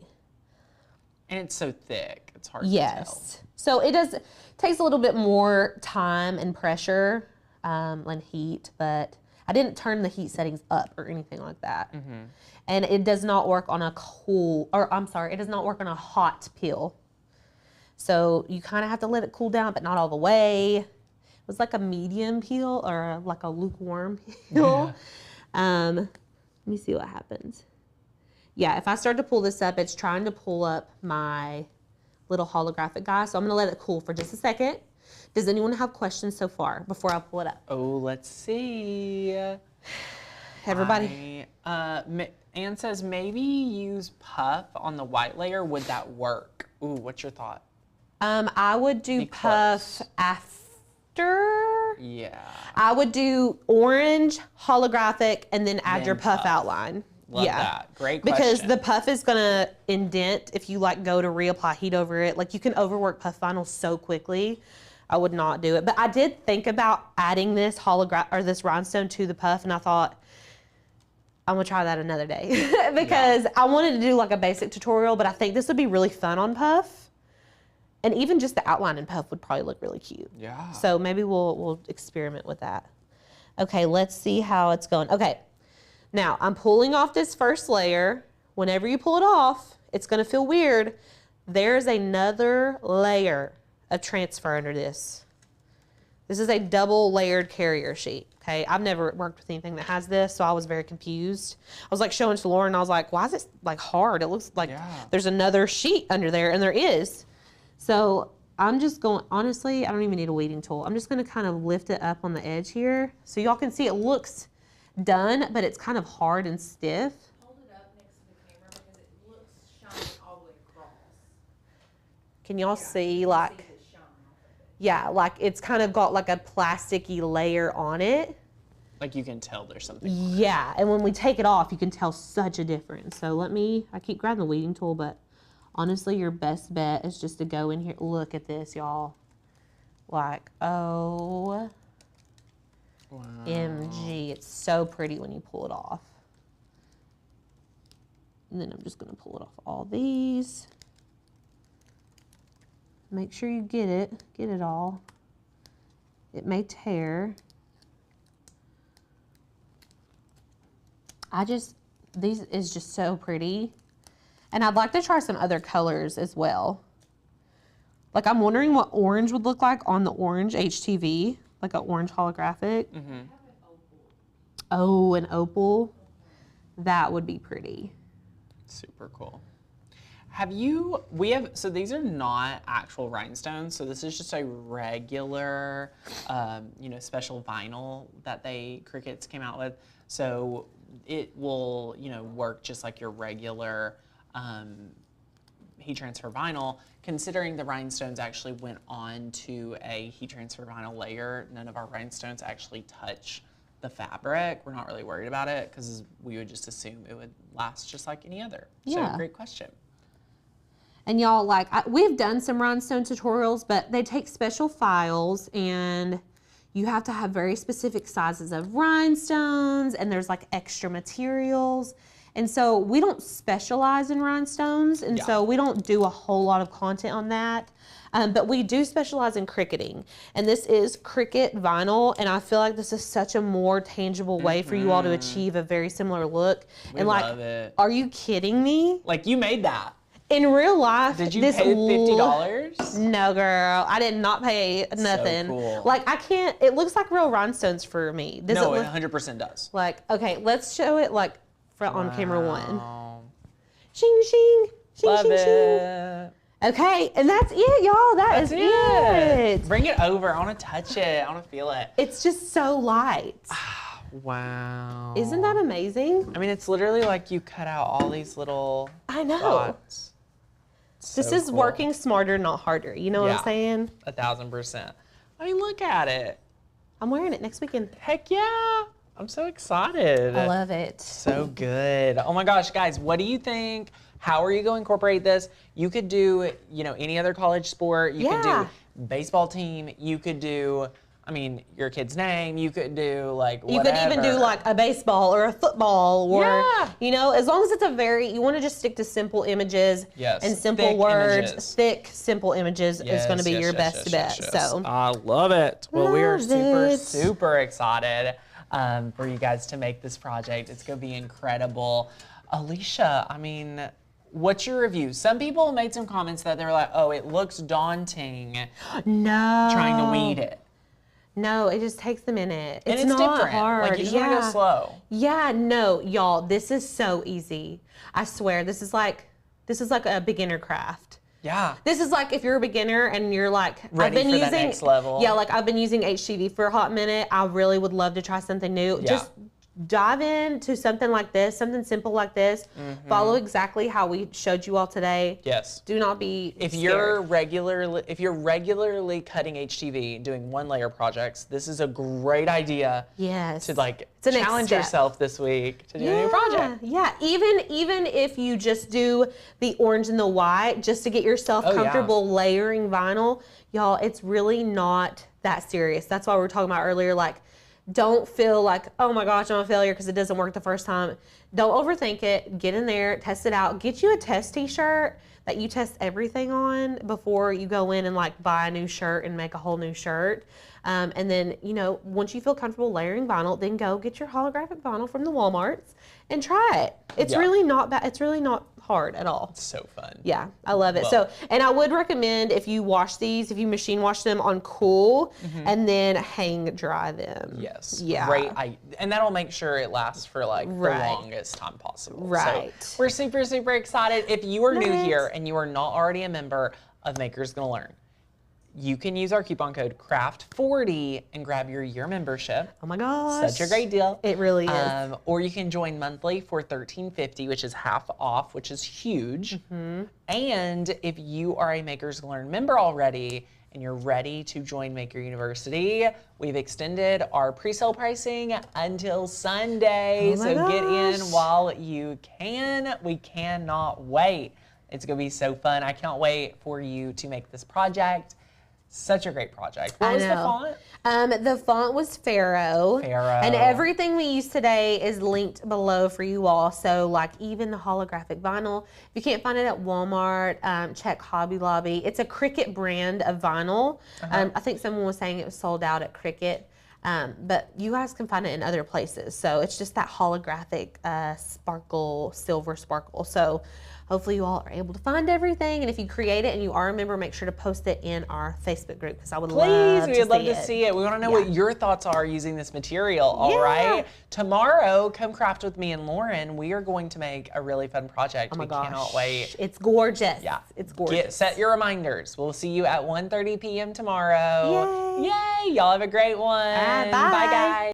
And it's so thick, it's hard to tell. So it takes a little bit more time and pressure and heat, but I didn't turn the heat settings up or anything like that. And it does not work on a it does not work on a hot peel. So you kind of have to let it cool down, but not all the way. It was like a medium peel or like a lukewarm peel. Let me see what happens. Yeah, if I start to pull this up, it's trying to pull up my little holographic guy. So I'm gonna let it cool for just a second. Does anyone have questions so far before I pull it up? Oh, let's see. Everybody? Anne says maybe use puff on the white layer. Would that work? Ooh, what's your thought? I would do puff after. Yeah. I would do orange, holographic, and then add your puff outline. Love that. Great question. Because the puff is gonna indent if you like go to reapply heat over it. Like you can overwork puff vinyl so quickly. I would not do it. But I did think about adding this this rhinestone to the puff, and I thought, I'm gonna try that another day. Because I wanted to do like a basic tutorial, but I think this would be really fun on puff. And even just the outline in puff would probably look really cute. Yeah. So maybe we'll experiment with that. Okay, let's see how it's going. Okay, now I'm pulling off this first layer. Whenever you pull it off, it's gonna feel weird. There's another layer of transfer under this. This is a double layered carrier sheet. Okay, I've never worked with anything that has this, so I was very confused. I was like showing to Lauren, and I was like, why is it like hard? It looks like there's another sheet under there, and there is. So I'm just going, honestly, I don't even need a weeding tool. I'm just gonna kind of lift it up on the edge here so y'all can see it looks done, but it's kind of hard and stiff. Hold it up next to the camera because it looks shiny all the way across. Can y'all see like, yeah, like it's kind of got like a plasticky layer on it. Like you can tell there's something. Yeah, and when we take it off, you can tell such a difference. So I keep grabbing the weeding tool, but honestly, your best bet is just to go in here. Look at this, y'all. Like, oh, wow. MG. It's so pretty when you pull it off. And then I'm just gonna pull it off all these. Make sure you get it all. It may tear. These is just so pretty. And I'd like to try some other colors as well. Like I'm wondering what orange would look like on the orange HTV, like an orange holographic. Mm-hmm. Oh, an opal. That would be pretty. Super cool. So these are not actual rhinestones, so this is just a regular, special vinyl that Cricuts came out with. So it will, work just like your regular heat transfer vinyl. Considering the rhinestones actually went on to a heat transfer vinyl layer, none of our rhinestones actually touch the fabric. We're not really worried about it because we would just assume it would last just like any other. Yeah. So great question. And y'all, we've done some rhinestone tutorials, but they take special files and you have to have very specific sizes of rhinestones, and there's like extra materials. And so we don't specialize in rhinestones, and so we don't do a whole lot of content on that. But we do specialize in cricketing, and this is Cricut vinyl, and I feel like this is such a more tangible way for you all to achieve a very similar look. We love it. Are you kidding me? Like, you made that. In real life, did you pay $50? No, girl, I did not pay nothing. So cool. Like, I can't. It looks like real rhinestones for me. It 100% does. Like, okay, let's show it like on camera one. Shing, shing, shing, love shing, it. shing. Okay, and that's it, y'all. That's it. Bring it over. I want to touch it. I want to feel it. It's just so light. Wow. Isn't that amazing? I mean, it's literally like you cut out all these little dots. This is cool. Working smarter, not harder. You know what I'm saying? 1000%. I mean, look at it. I'm wearing it next weekend. Heck yeah. I'm so excited. I love it. So good. Oh my gosh, guys, what do you think? How are you going to incorporate this? You could do, any other college sport. You could do baseball team. You could do, your kid's name. You could do whatever. You could even do like a baseball or a football or, as long as it's you want to just stick to simple images and simple words. Images. Thick, simple images is going to be your best bet. So I love it. Well, we are super excited for you guys to make this project. It's going to be incredible. Alicia, what's your review? Some people made some comments that they were like, oh, it looks daunting. No. Trying to weed it. No, it just takes a minute. It's not different. hard. Like, you just want to go slow. Yeah, no, y'all, this is so easy. I swear, this is like a beginner craft. Yeah. This is like if you're a beginner and you're like, ready for the next level. Yeah, like I've been using HTV for a hot minute. I really would love to try something new. Yeah. Just dive into something like this, something simple like this. Follow exactly how we showed you all today. Yes. Do not be if you're regularly cutting HTV, doing one layer projects, this is a great idea. Yes. To challenge yourself this week to do a new project. Yeah. Even if you just do the orange and the white, just to get yourself comfortable layering vinyl, y'all, it's really not that serious. That's why we were talking about earlier, like, don't feel like, oh my gosh, I'm a failure because it doesn't work the first time. Don't overthink it. Get in there, test it out. Get you a test t-shirt that you test everything on before you go in and buy a new shirt and make a whole new shirt. And then, once you feel comfortable layering vinyl, then go get your holographic vinyl from the Walmarts and try it. It's really not bad. It's really not hard at all. It's so fun. Yeah, I love it. So, and I would recommend if you machine wash them on cool and then hang dry them. Yes. Yeah. Great. And that'll make sure it lasts for the longest time possible. Right. So we're super excited. If you are new here and you are not already a member of Makers Gonna Learn, you can use our coupon code CRAFT40 and grab your year membership. Oh my gosh. Such a great deal. It really is. Or you can join monthly for $13.50, which is half off, which is huge. And if you are a Makers Gonna Learn member already and you're ready to join Maker University, we've extended our pre-sale pricing until Sunday. So get in while you can. We cannot wait. It's going to be so fun. I can't wait for you to make this project. Such a great project. What was the font? The font was Pharaoh. And everything we used today is linked below for you all. So even the holographic vinyl, if you can't find it at Walmart, check Hobby Lobby. It's a Cricut brand of vinyl. I think someone was saying it was sold out at Cricut. But you guys can find it in other places. So it's just that holographic silver sparkle. So hopefully you all are able to find everything. And if you create it and you are a member, make sure to post it in our Facebook group because I would love to see it. We'd love to see it. We want to know what your thoughts are using this material, all right? Tomorrow, come craft with me and Lauren. We are going to make a really fun project. Oh my gosh. Cannot wait. It's gorgeous. Yeah. It's gorgeous. Set your reminders. We'll see you at 1:30 p.m. tomorrow. Yay. Y'all have a great one. Bye. Bye, guys.